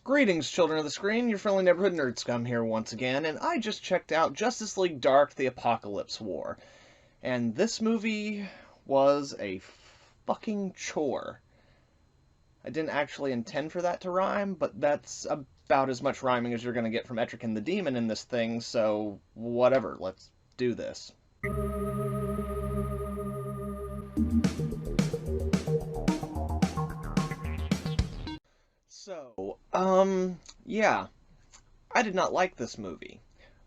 Greetings, children of the screen, your friendly neighborhood nerd scum here once again, and I just checked out Justice League Dark, the Apocalypse War. And this movie was a fucking chore. I didn't actually intend for that to rhyme, but that's about as much rhyming as you're going to get from Etrigan the Demon in this thing, so whatever, let's do this. So, yeah, I did not like this movie.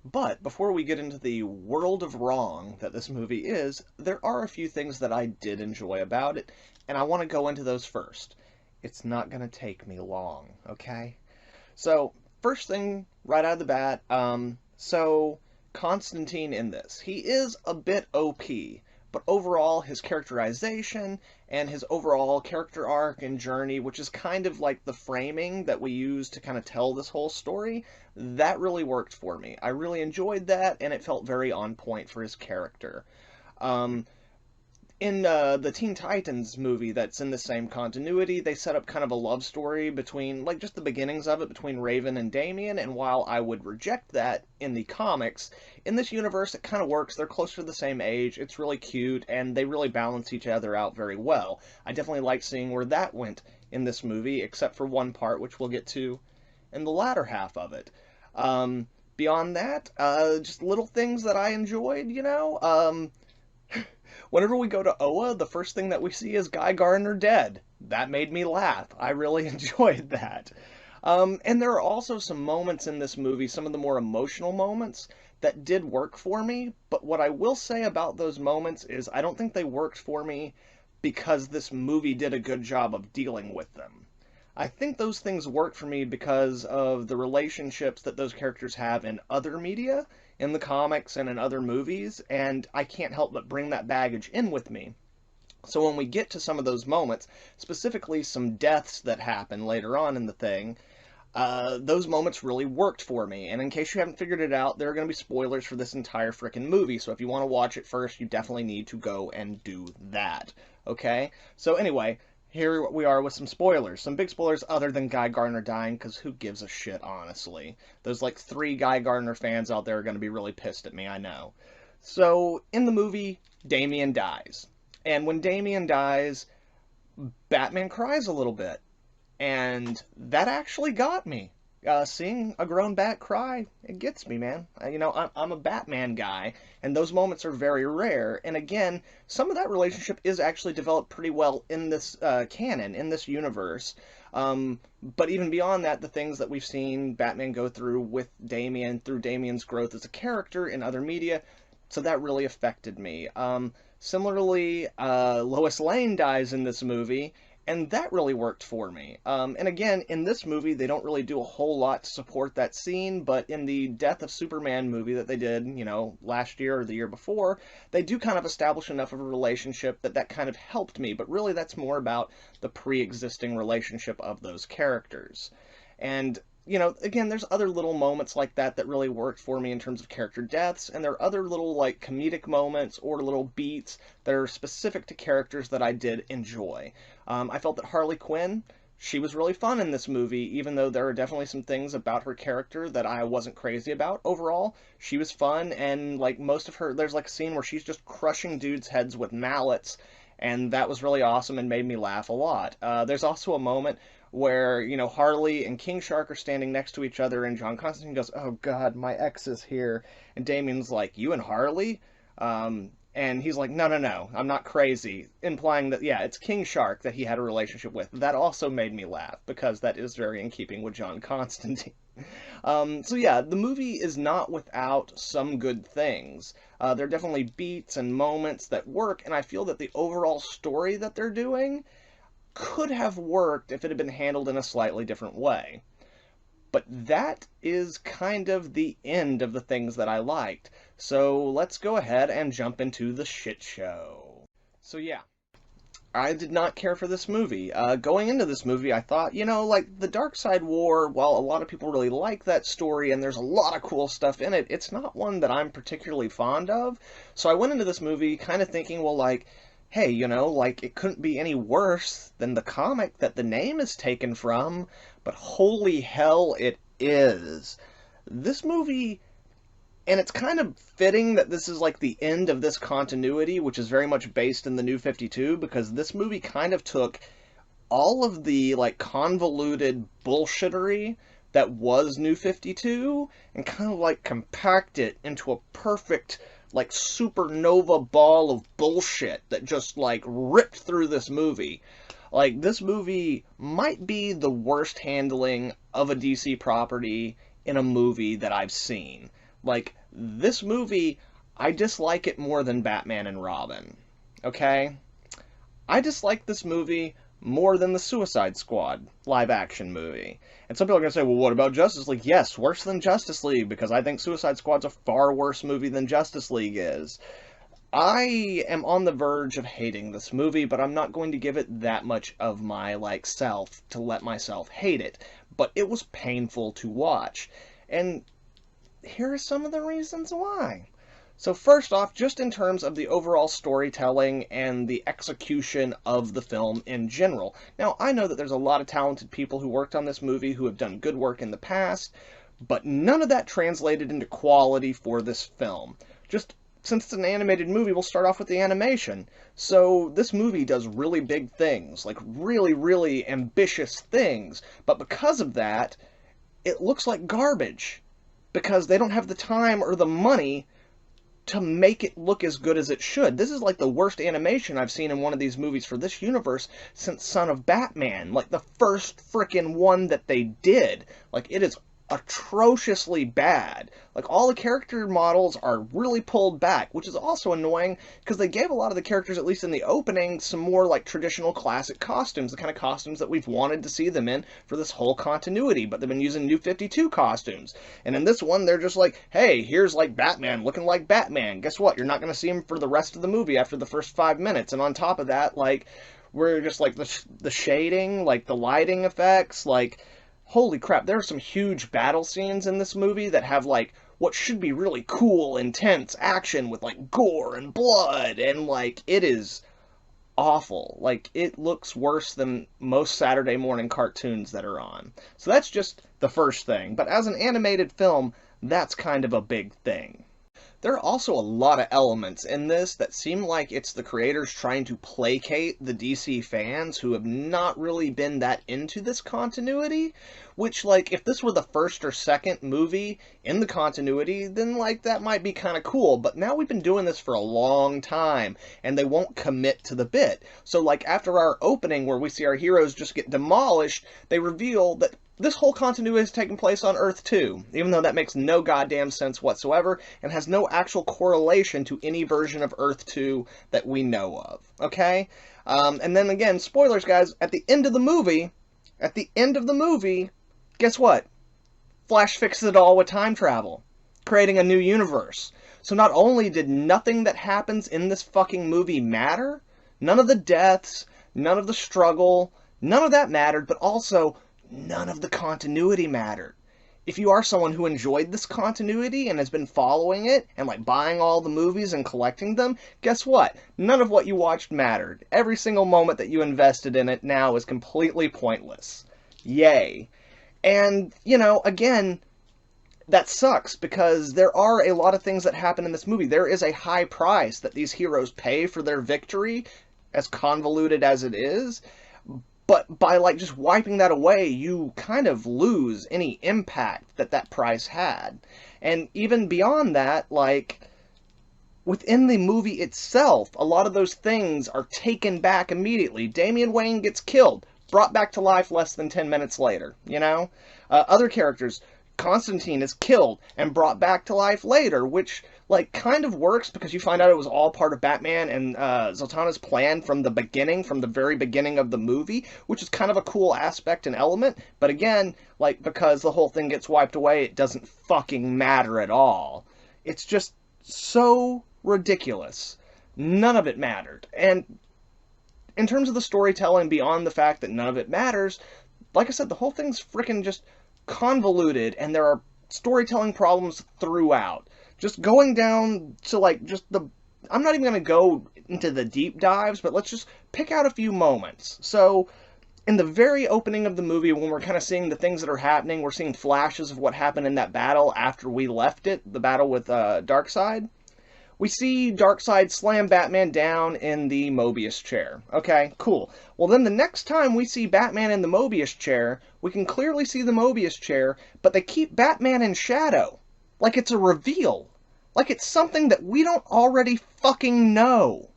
But before we get into the world of wrong that this movie is, there are a few things that I did enjoy about it, and I want to go into those first. It's not going to take me long, okay? So, first thing right out of the bat, so Constantine in this. He is a bit OP, but overall his characterization and his overall character arc and journey, which is kind of like the framing that we use to kind of tell this whole story, that really worked for me. I really enjoyed that, and it felt very on point for his character. In the Teen Titans movie that's in the same continuity, they set up kind of a love story between, like, just the beginnings of it between Raven and Damian, and while I would reject that in the comics, in this universe it kind of works. They're close to the same age, it's really cute, and they really balance each other out very well. I definitely like seeing where that went in this movie, except for one part, which we'll get to in the latter half of it. Beyond that, just little things that I enjoyed, you know? Whenever we go to Oa, the first thing that we see is Guy Gardner dead. That made me laugh. I really enjoyed that. And there are also some moments in this movie, some of the more emotional moments, that did work for me, but what I will say about those moments is I don't think they worked for me because this movie did a good job of dealing with them. I think those things work for me because of the relationships that those characters have in other media, in the comics and in other movies, and I can't help but bring that baggage in with me. So when we get to some of those moments, specifically some deaths that happen later on in the thing, those moments really worked for me. And in case you haven't figured it out, there are going to be spoilers for this entire frickin' movie, so if you want to watch it first, you definitely need to go and do that. Okay? So anyway, here we are with some spoilers. Some big spoilers other than Guy Gardner dying, because who gives a shit, honestly. Those, like, 3 Guy Gardner fans out there are going to be really pissed at me, I know. So, in the movie, Damian dies. And when Damian dies, Batman cries a little bit. And that actually got me. Seeing a grown bat cry, it gets me, man. You know, I'm a Batman guy, and those moments are very rare. And again, some of that relationship is actually developed pretty well in this canon, in this universe. But even beyond that, the things that we've seen Batman go through with Damian, through Damian's growth as a character in other media, so that really affected me. Similarly, Lois Lane dies in this movie, and that really worked for me. And again, in this movie, they don't really do a whole lot to support that scene, but in the Death of Superman movie that they did, you know, last year or the year before, they do kind of establish enough of a relationship that that kind of helped me, but really that's more about the pre-existing relationship of those characters. And you know, again, there's other little moments like that that really worked for me in terms of character deaths, and there are other little, like, comedic moments or little beats that are specific to characters that I did enjoy. I felt that Harley Quinn, she was really fun in this movie, even though there are definitely some things about her character that I wasn't crazy about. Overall, she was fun, and, like, most of her, there's, like, a scene where she's just crushing dudes' heads with mallets, and that was really awesome and made me laugh a lot. There's also a moment where, you know, Harley and King Shark are standing next to each other, and John Constantine goes, "Oh God, my ex is here," and Damian's like, "You and Harley?" And he's like, "No, no, no, I'm not crazy," implying that, yeah, it's King Shark that he had a relationship with. That also made me laugh, because that is very in keeping with John Constantine. So yeah, the movie is not without some good things. There are definitely beats and moments that work, and I feel that the overall story that they're doing could have worked if it had been handled in a slightly different way. But that is kind of the end of the things that I liked. So let's go ahead and jump into the shit show. So yeah, I did not care for this movie. Going into this movie, I thought, you know, like, the Darkseid War, while a lot of people really like that story and there's a lot of cool stuff in it, it's not one that I'm particularly fond of. So I went into this movie kind of thinking, well, like, hey, like, it couldn't be any worse than the comic that the name is taken from, but holy hell, it is. This movie, and it's kind of fitting that this is like the end of this continuity, which is very much based in the New 52, because this movie kind of took all of the, like, convoluted bullshittery that was New 52 and kind of, like, compact it into a perfect, like, supernova ball of bullshit that just, like, ripped through this movie. Like, this movie might be the worst handling of a DC property in a movie that I've seen. Like, this movie, I dislike it more than Batman and Robin. Okay? I dislike this movie more than the Suicide Squad live-action movie. And some people are going to say, well, what about Justice League? Yes, worse than Justice League, because I think Suicide Squad's a far worse movie than Justice League is. I am on the verge of hating this movie, but I'm not going to give it that much of my, like, self to let myself hate it. But it was painful to watch. And here are some of the reasons why. So first off, just in terms of the overall storytelling and the execution of the film in general. Now, I know that there's a lot of talented people who worked on this movie who have done good work in the past, but none of that translated into quality for this film. Just since it's an animated movie, we'll start off with the animation. So this movie does really big things, like really, really ambitious things, but because of that, it looks like garbage, because they don't have the time or the money to make it look as good as it should. This is like the worst animation I've seen in one of these movies for this universe since Son of Batman. Like the first frickin' one that they did. Like, it is atrociously bad. Like, all the character models are really pulled back, which is also annoying because they gave a lot of the characters, at least in the opening, some more like traditional classic costumes, the kind of costumes that we've wanted to see them in for this whole continuity, but they've been using New 52 costumes. And in this one, they're just like, hey, here's like Batman looking like Batman. Guess what? You're not going to see him for the rest of the movie after the first 5 minutes. And on top of that, like, we're just like the shading, like the lighting effects, like, holy crap, there are some huge battle scenes in this movie that have, like, what should be really cool, intense action with, like, gore and blood, and, like, it is awful. Like, it looks worse than most Saturday morning cartoons that are on. So that's just the first thing. But as an animated film, that's kind of a big thing. There are also a lot of elements in this that seem like it's the creators trying to placate the DC fans who have not really been that into this continuity, which, like, if this were the first or second movie in the continuity, then, like, that might be kind of cool, but now we've been doing this for a long time, and they won't commit to the bit. So, like, after our opening where we see our heroes just get demolished, they reveal that this whole continuity has taken place on Earth 2, even though that makes no goddamn sense whatsoever and has no actual correlation to any version of Earth 2 that we know of, okay? And then again, spoilers, guys, at the end of the movie, guess what? Flash fixes it all with time travel, creating a new universe. So not only did nothing that happens in this fucking movie matter, none of the deaths, none of the struggle, none of that mattered, but also none of the continuity mattered. If you are someone who enjoyed this continuity and has been following it and, like, buying all the movies and collecting them, guess what? None of what you watched mattered. Every single moment that you invested in it now is completely pointless. Yay. And, again, that sucks because there are a lot of things that happen in this movie. There is a high price that these heroes pay for their victory, as convoluted as it is. But by, like, just wiping that away, you kind of lose any impact that that price had. And even beyond that, like, within the movie itself, a lot of those things are taken back immediately. Damian Wayne gets killed, brought back to life less than 10 minutes later, Other characters, Constantine is killed and brought back to life later, which, like, kind of works because you find out it was all part of Batman and Zatanna's plan from the very beginning of the movie, which is kind of a cool aspect and element. But again, like, because the whole thing gets wiped away, it doesn't fucking matter at all. It's just so ridiculous. None of it mattered. And in terms of the storytelling, beyond the fact that none of it matters, like I said, the whole thing's freaking just convoluted, and there are storytelling problems throughout. Just going down to, like, just I'm not even going to go into the deep dives, but let's just pick out a few moments. So, in the very opening of the movie, when we're kind of seeing the things that are happening, we're seeing flashes of what happened in that battle after we left it, the battle with Darkseid. We see Darkseid slam Batman down in the Mobius chair. Okay, cool. Well, then the next time we see Batman in the Mobius chair, we can clearly see the Mobius chair, but they keep Batman in shadow. Like it's a reveal. Like it's something that we don't already fucking know.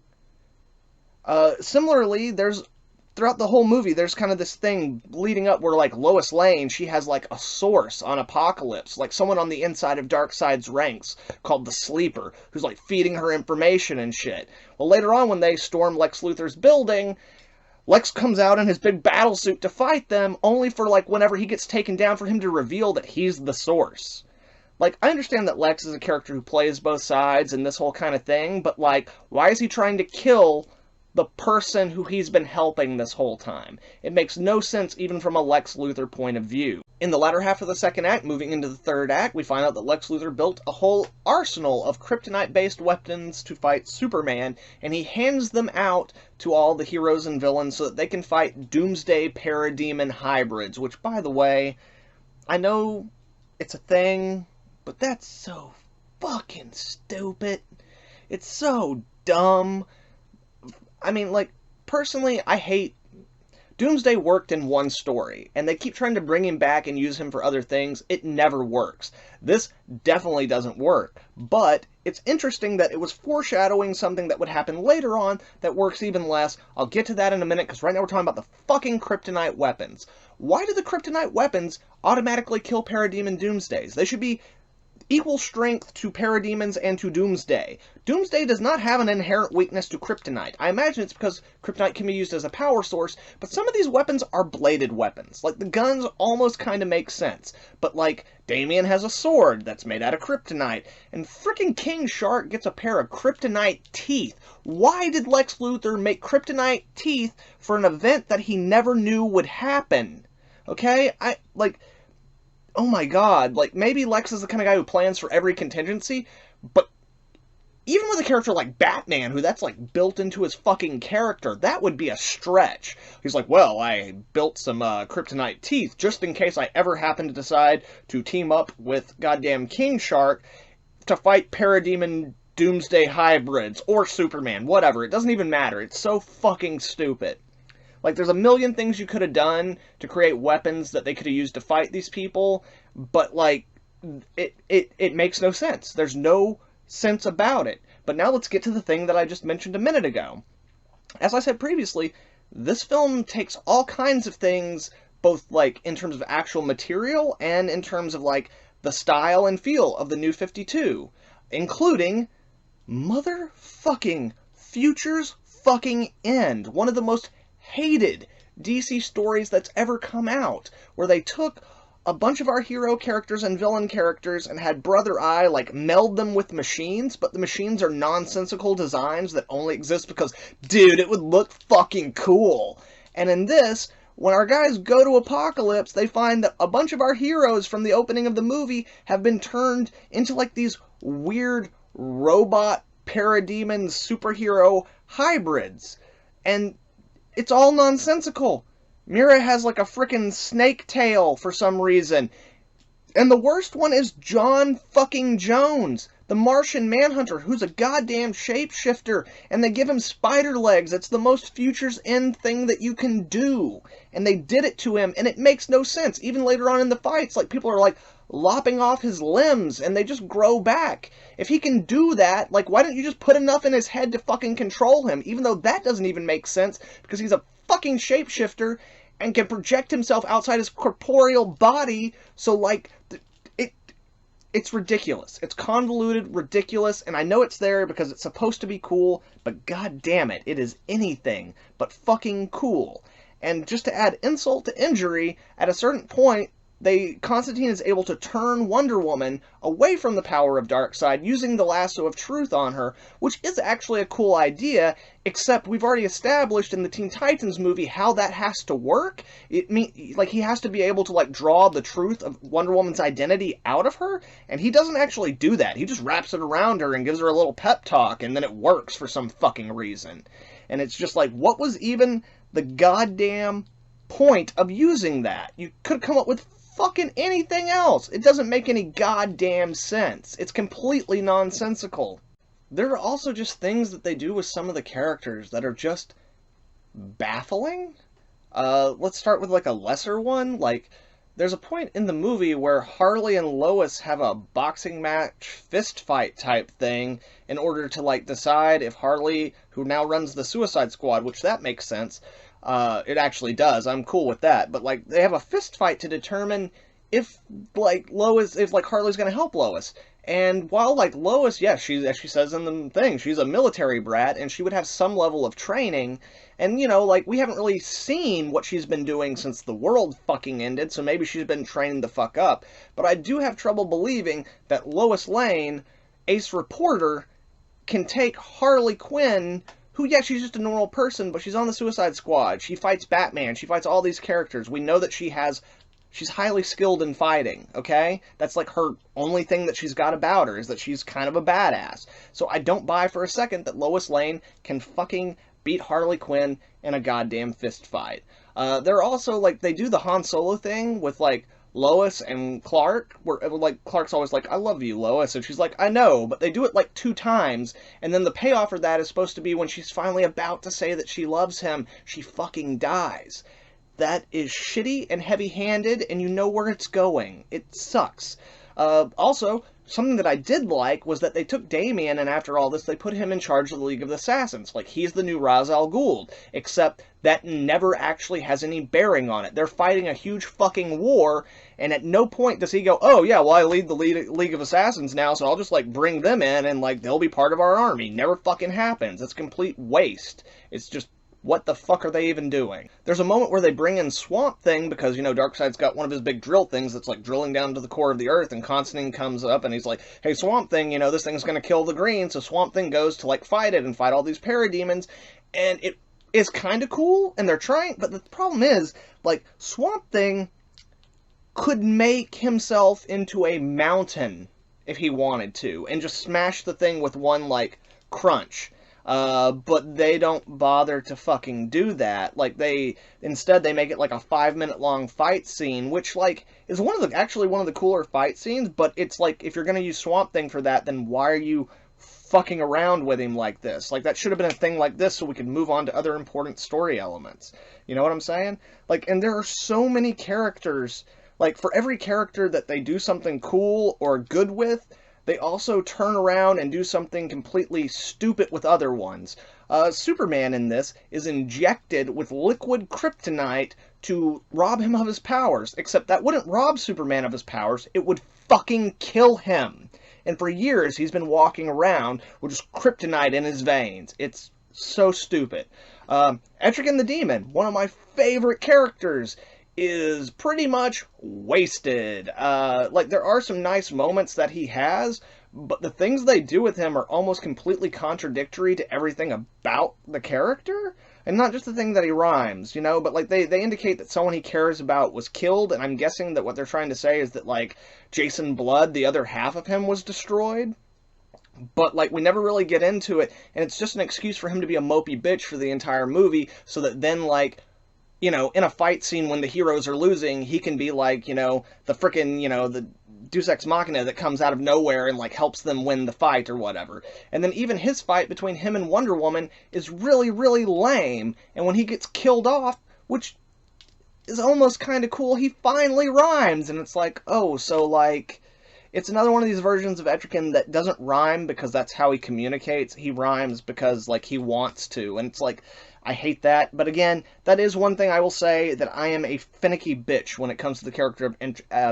Similarly, throughout the whole movie, there's kind of this thing leading up where, like, Lois Lane, she has, like, a source on Apocalypse, like someone on the inside of Darkseid's ranks called the Sleeper, who's, like, feeding her information and shit. Well, later on, when they storm Lex Luthor's building, Lex comes out in his big battle suit to fight them, only for, like, whenever he gets taken down, for him to reveal that he's the source. Like, I understand that Lex is a character who plays both sides and this whole kind of thing, but, like, why is he trying to kill the person who he's been helping this whole time? It makes no sense even from a Lex Luthor point of view. In the latter half of the second act, moving into the third act, we find out that Lex Luthor built a whole arsenal of kryptonite-based weapons to fight Superman, and he hands them out to all the heroes and villains so that they can fight Doomsday Parademon hybrids, which, by the way, I know it's a thing, but that's so fucking stupid. It's so dumb. I mean, like, personally, I hate... Doomsday worked in one story, and they keep trying to bring him back and use him for other things. It never works. This definitely doesn't work, but it's interesting that it was foreshadowing something that would happen later on that works even less. I'll get to that in a minute, because right now we're talking about the fucking Kryptonite Weapons. Why do the Kryptonite Weapons automatically kill Parademon Doomsdays? They should be equal strength to Parademons and to Doomsday. Doomsday does not have an inherent weakness to Kryptonite. I imagine it's because Kryptonite can be used as a power source, but some of these weapons are bladed weapons. Like, the guns almost kind of make sense. But, like, Damian has a sword that's made out of Kryptonite, and frickin' King Shark gets a pair of Kryptonite teeth. Why did Lex Luthor make Kryptonite teeth for an event that he never knew would happen? Okay? Oh my god, like, maybe Lex is the kind of guy who plans for every contingency, but even with a character like Batman, who that's, like, built into his fucking character, that would be a stretch. He's like, well, I built some kryptonite teeth just in case I ever happen to decide to team up with goddamn King Shark to fight Parademon Doomsday hybrids, or Superman, whatever. It doesn't even matter. It's so fucking stupid. Like, there's a million things you could have done to create weapons that they could have used to fight these people, but, like, it makes no sense. There's no sense about it. But now let's get to the thing that I just mentioned a minute ago. As I said previously, this film takes all kinds of things, both, like, in terms of actual material and in terms of, like, the style and feel of the New 52, including motherfucking Future's fucking End, one of the most hated DC stories that's ever come out, where they took a bunch of our hero characters and villain characters and had Brother Eye, like, meld them with machines, but the machines are nonsensical designs that only exist because, dude, it would look fucking cool. And in this, when our guys go to Apocalypse, they find that a bunch of our heroes from the opening of the movie have been turned into, like, these weird robot parademon superhero hybrids. And it's all nonsensical. Mira has, like, a frickin' snake tail for some reason. And the worst one is John fucking Jones, the Martian Manhunter, who's a goddamn shapeshifter, and they give him spider legs. It's the most Future's End thing that you can do. And they did it to him, and it makes no sense. Even later on in the fights, like, people are, like, lopping off his limbs, and they just grow back. If he can do that, like, why don't you just put enough in his head to fucking control him? Even though that doesn't even make sense, because he's a fucking shapeshifter and can project himself outside his corporeal body, so, like, it's ridiculous. It's convoluted, ridiculous, and I know it's there because it's supposed to be cool, but god damn it, it is anything but fucking cool. And just to add insult to injury, at a certain point, Constantine is able to turn Wonder Woman away from the power of Darkseid using the lasso of truth on her, which is actually a cool idea, except we've already established in the Teen Titans movie how that has to work. Like, he has to be able to, like, draw the truth of Wonder Woman's identity out of her, and he doesn't actually do that. He just wraps it around her and gives her a little pep talk, and then it works for some fucking reason. And it's just like, what was even the goddamn point of using that? You could come up with fucking anything else. It doesn't make any goddamn sense. It's completely nonsensical. There are also just things that they do with some of the characters that are just baffling. Let's start with like a lesser one. Like, there's a point in the movie where Harley and Lois have a boxing match, fist fight type thing in order to, like, decide if Harley, who now runs the Suicide Squad, which that makes sense, it actually does. I'm cool with that. But, like, they have a fist fight to determine if, like, Harley's gonna help Lois. And while, like, Lois, yeah, as she says in the thing, she's a military brat, and she would have some level of training, and, you know, like, we haven't really seen what she's been doing since the world fucking ended, so maybe she's been trained the fuck up. But I do have trouble believing that Lois Lane, ace reporter, can take Harley Quinn, who, yeah, she's just a normal person, but she's on the Suicide Squad. She fights Batman. She fights all these characters. We know that she's highly skilled in fighting, okay? That's like her only thing that she's got about her, is that she's kind of a badass. So I don't buy for a second that Lois Lane can fucking beat Harley Quinn in a goddamn fist fight. They're also, like, they do the Han Solo thing with, like, Lois and Clark, where, like, Clark's always like, I love you, Lois, and she's like, I know, but they do it, like, 2 times, and then the payoff for that is supposed to be when she's finally about to say that she loves him, she fucking dies. That is shitty and heavy-handed, and you know where it's going. It sucks. Also, something that I did like was that they took Damian, and after all this, they put him in charge of the League of Assassins. Like, he's the new Ra's al Ghul, except that never actually has any bearing on it. They're fighting a huge fucking war, and at no point does he go, oh, yeah, well, I lead the League of Assassins now, so I'll just, like, bring them in, and, like, they'll be part of our army. Never fucking happens. It's complete waste. It's just, what the fuck are they even doing? There's a moment where they bring in Swamp Thing because, you know, Darkseid's got one of his big drill things that's, like, drilling down to the core of the earth, and Constantine comes up and he's like, hey, Swamp Thing, you know, this thing's gonna kill the Green, so Swamp Thing goes to, like, fight it and fight all these parademons, and it is kind of cool, and they're trying, but the problem is, like, Swamp Thing could make himself into a mountain if he wanted to, and just smash the thing with one, like, crunch. But they don't bother to fucking do that. Like, instead they make it like a 5-minute long fight scene, which, like, is actually one of the cooler fight scenes, but it's like, if you're gonna use Swamp Thing for that, then why are you fucking around with him like this? Like, that should have been a thing like this so we could move on to other important story elements. You know what I'm saying? Like, and there are so many characters, like, for every character that they do something cool or good with, they also turn around and do something completely stupid with other ones. Superman in this is injected with liquid kryptonite to rob him of his powers, except that wouldn't rob Superman of his powers, it would fucking kill him. And for years he's been walking around with just kryptonite in his veins. It's so stupid. Etrigan the Demon, one of my favorite characters, is pretty much wasted. Like, there are some nice moments that he has, but the things they do with him are almost completely contradictory to everything about the character. And not just the thing that he rhymes, you know, but, like, they indicate that someone he cares about was killed, and I'm guessing that what they're trying to say is that, like, Jason Blood, the other half of him, was destroyed. But, like, we never really get into it, and it's just an excuse for him to be a mopey bitch for the entire movie, so that then, like, you know, in a fight scene when the heroes are losing, he can be like, you know, the frickin', you know, the Deus Ex Machina that comes out of nowhere and, like, helps them win the fight or whatever. And then even his fight between him and Wonder Woman is really, really lame. And when he gets killed off, which is almost kind of cool, he finally rhymes. And it's like, oh, so, like, it's another one of these versions of Etrigan that doesn't rhyme because that's how he communicates. He rhymes because, like, he wants to. And it's like, I hate that, but again, that is one thing I will say, that I am a finicky bitch when it comes to the character of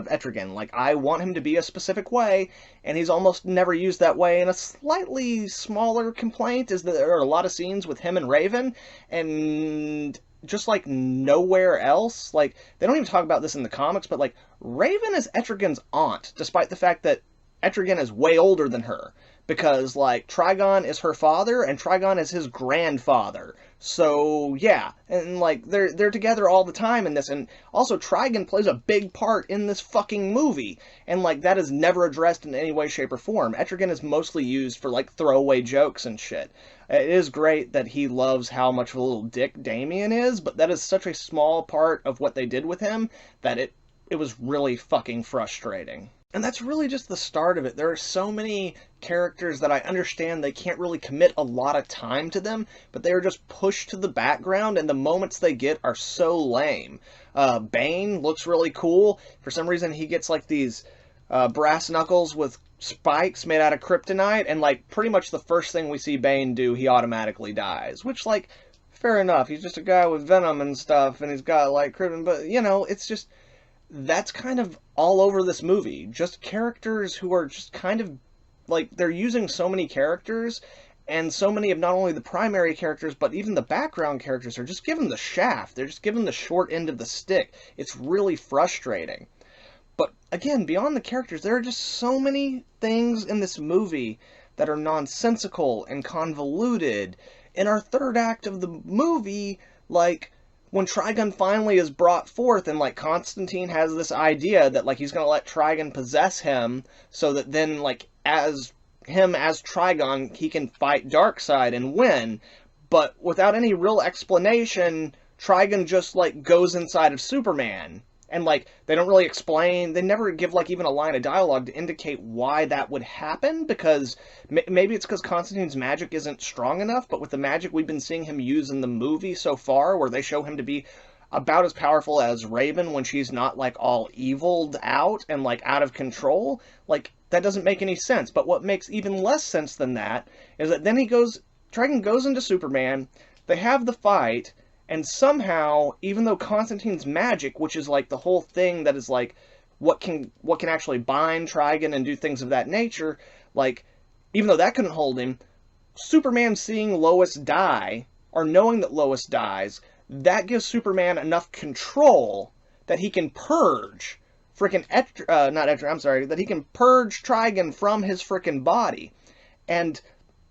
Etrigan. Like, I want him to be a specific way, and he's almost never used that way. And a slightly smaller complaint is that there are a lot of scenes with him and Raven, and just like nowhere else. Like, they don't even talk about this in the comics, but like, Raven is Etrigan's aunt, despite the fact that Etrigan is way older than her. Because, like, Trigon is her father, and Trigon is his grandfather. So, yeah. And, like, they're together all the time in this. And also, Trigon plays a big part in this fucking movie. And, like, that is never addressed in any way, shape, or form. Etrigan is mostly used for, like, throwaway jokes and shit. It is great that he loves how much of a little dick Damien is, but that is such a small part of what they did with him that it was really fucking frustrating. And that's really just the start of it. There are so many characters that I understand they can't really commit a lot of time to them, but they are just pushed to the background, and the moments they get are so lame. Bane looks really cool. For some reason, he gets, like, these brass knuckles with spikes made out of kryptonite, and, like, pretty much the first thing we see Bane do, he automatically dies. Which, like, fair enough. He's just a guy with venom and stuff, and he's got, like, kryptonite, but, you know, it's just... that's kind of all over this movie. Just characters who are just kind of, like, they're using so many characters, and so many of not only the primary characters, but even the background characters are just given the shaft. They're just given the short end of the stick. It's really frustrating. But, again, beyond the characters, there are just so many things in this movie that are nonsensical and convoluted. In our third act of the movie, like... when Trigon finally is brought forth and, like, Constantine has this idea that, like, he's gonna let Trigon possess him so that then, like, as Trigon, he can fight Darkseid and win. But without any real explanation, Trigon just, like, goes inside of Superman. And, like, they don't really explain, they never give, like, even a line of dialogue to indicate why that would happen, because maybe it's because Constantine's magic isn't strong enough, but with the magic we've been seeing him use in the movie so far, where they show him to be about as powerful as Raven when she's not, like, all eviled out and, like, out of control, like, that doesn't make any sense. But what makes even less sense than that is that then Trigon goes into Superman, they have the fight, and somehow, even though Constantine's magic, which is, like, the whole thing that is, like, what can actually bind Trigon and do things of that nature, like, even though that couldn't hold him, Superman seeing Lois die, or knowing that Lois dies, that gives Superman enough control that he can purge that he can purge Trigon from his frickin' body. And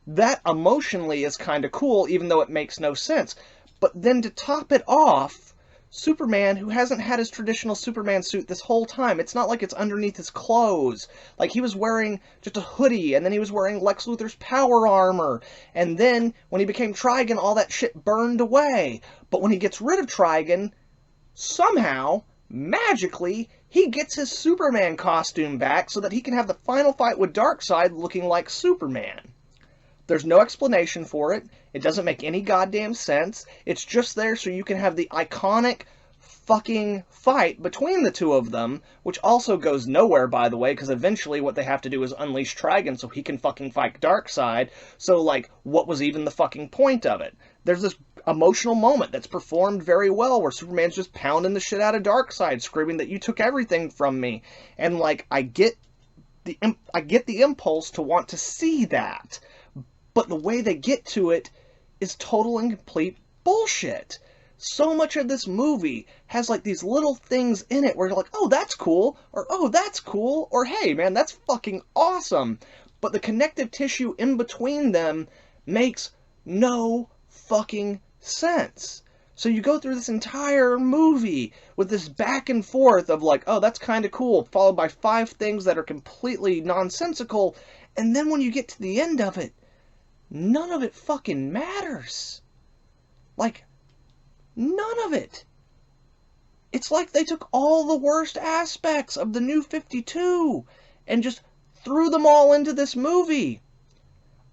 that emotionally is kind of cool, even though it makes no sense. But then to top it off, Superman, who hasn't had his traditional Superman suit this whole time, it's not like it's underneath his clothes. Like, he was wearing just a hoodie, and then he was wearing Lex Luthor's power armor, and then, when he became Trigon, all that shit burned away. But when he gets rid of Trigon, somehow, magically, he gets his Superman costume back so that he can have the final fight with Darkseid looking like Superman. There's no explanation for it. It doesn't make any goddamn sense. It's just there so you can have the iconic fucking fight between the two of them, which also goes nowhere, by the way, because eventually what they have to do is unleash Trigon so he can fucking fight Darkseid. So, like, what was even the fucking point of it? There's this emotional moment that's performed very well where Superman's just pounding the shit out of Darkseid, screaming that you took everything from me. And, like, I get the impulse to want to see that. But the way they get to it is total and complete bullshit. So much of this movie has, like, these little things in it where you're like, oh, that's cool, or oh, that's cool, or hey, man, that's fucking awesome. But the connective tissue in between them makes no fucking sense. So you go through this entire movie with this back and forth of, like, oh, that's kind of cool, followed by 5 things that are completely nonsensical, and then when you get to the end of it, none of it fucking matters. Like, none of it. It's like they took all the worst aspects of the New 52 and just threw them all into this movie.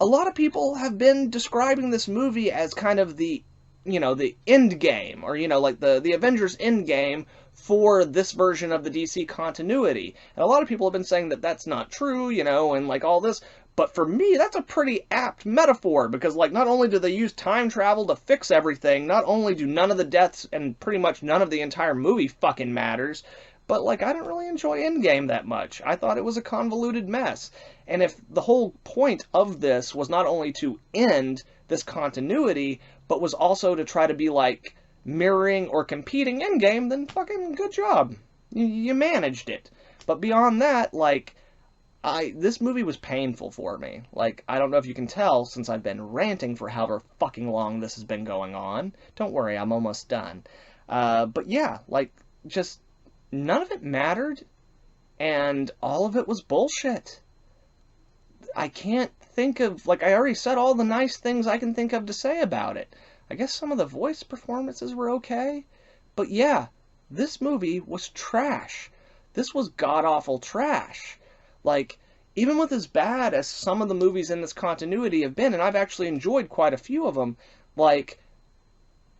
A lot of people have been describing this movie as kind of the, you know, the end game, or, you know, like the Avengers end game for this version of the DC continuity. And a lot of people have been saying that that's not true, you know, and like all this. But for me, that's a pretty apt metaphor, because, like, not only do they use time travel to fix everything, not only do none of the deaths and pretty much none of the entire movie fucking matters, but, like, I didn't really enjoy Endgame that much. I thought it was a convoluted mess. And if the whole point of this was not only to end this continuity, but was also to try to be like, mirroring or competing in-game, then fucking good job. You managed it. But beyond that, like, this movie was painful for me. Like, I don't know if you can tell, since I've been ranting for however fucking long this has been going on. Don't worry, I'm almost done. But yeah, like, just none of it mattered, and all of it was bullshit. I can't think of, like, I already said all the nice things I can think of to say about it. I guess some of the voice performances were okay, but yeah, this movie was trash. This was god-awful trash. Like, even with as bad as some of the movies in this continuity have been, and I've actually enjoyed quite a few of them, like,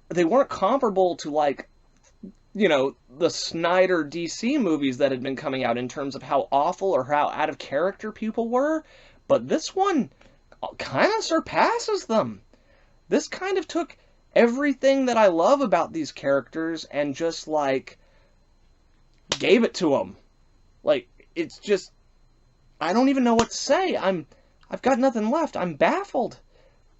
they weren't comparable to, like, you know, the Snyder DC movies that had been coming out in terms of how awful or how out of character people were, but this one kind of surpasses them. This kind of took everything that I love about these characters and just, like, gave it to them. Like, it's just, I don't even know what to say. I've got nothing left. I'm baffled.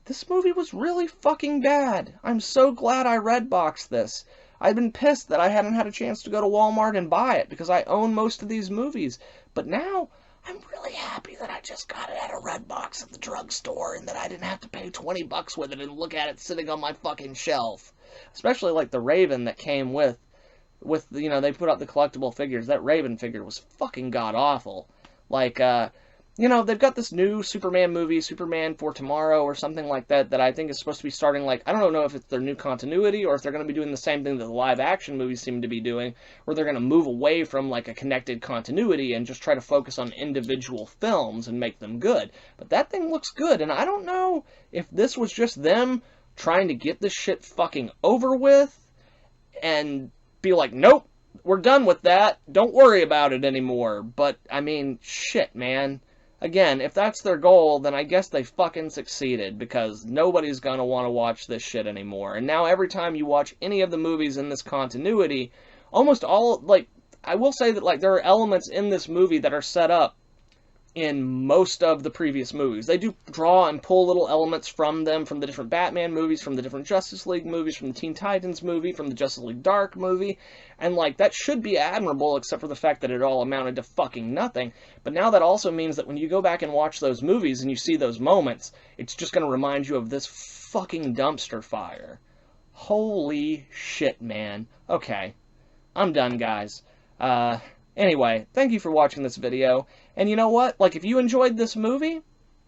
This movie was really fucking bad. I'm so glad I Redboxed this. I've been pissed that I hadn't had a chance to go to Walmart and buy it because I own most of these movies. But now, I'm really happy that I just got it at a Redbox at the drugstore and that I didn't have to pay $20 with it and look at it sitting on my fucking shelf. Especially like the Raven that came with, you know, they put out the collectible figures. That Raven figure was fucking god-awful. Like, you know, they've got this new Superman movie, Superman for Tomorrow, or something like that, that I think is supposed to be starting, like, I don't know if it's their new continuity, or if they're going to be doing the same thing that the live-action movies seem to be doing, where they're going to move away from, like, a connected continuity and just try to focus on individual films and make them good. But that thing looks good, and I don't know if this was just them trying to get this shit fucking over with, and be like, nope, we're done with that, don't worry about it anymore. But, I mean, shit, man. Again, if that's their goal, then I guess they fucking succeeded, because nobody's gonna want to watch this shit anymore. And now every time you watch any of the movies in this continuity, almost all, like, I will say that, like, there are elements in this movie that are set up in most of the previous movies. They do draw and pull little elements from them, from the different Batman movies, from the different Justice League movies, from the Teen Titans movie, from the Justice League Dark movie, and, like, that should be admirable, except for the fact that it all amounted to fucking nothing. But now that also means that when you go back and watch those movies and you see those moments, it's just going to remind you of this fucking dumpster fire. Holy shit, man. Okay. I'm done, guys. Anyway, thank you for watching this video. And you know what? Like, if you enjoyed this movie,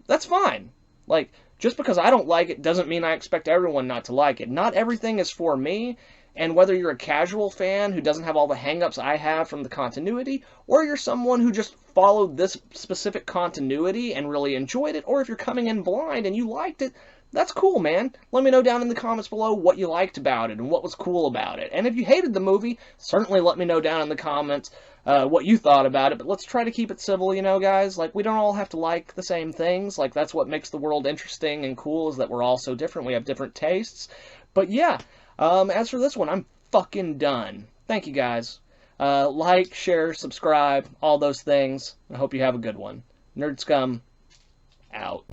that's fine. Like, just because I don't like it doesn't mean I expect everyone not to like it. Not everything is for me, and whether you're a casual fan who doesn't have all the hang-ups I have from the continuity, or you're someone who just followed this specific continuity and really enjoyed it, or if you're coming in blind and you liked it, that's cool, man. Let me know down in the comments below what you liked about it and what was cool about it. And if you hated the movie, certainly let me know down in the comments what you thought about it. But let's try to keep it civil, you know, guys? Like, we don't all have to like the same things. Like, that's what makes the world interesting and cool, is that we're all so different. We have different tastes. But yeah, as for this one, I'm fucking done. Thank you, guys. Like, share, subscribe, all those things. I hope you have a good one. Nerd Scum, out.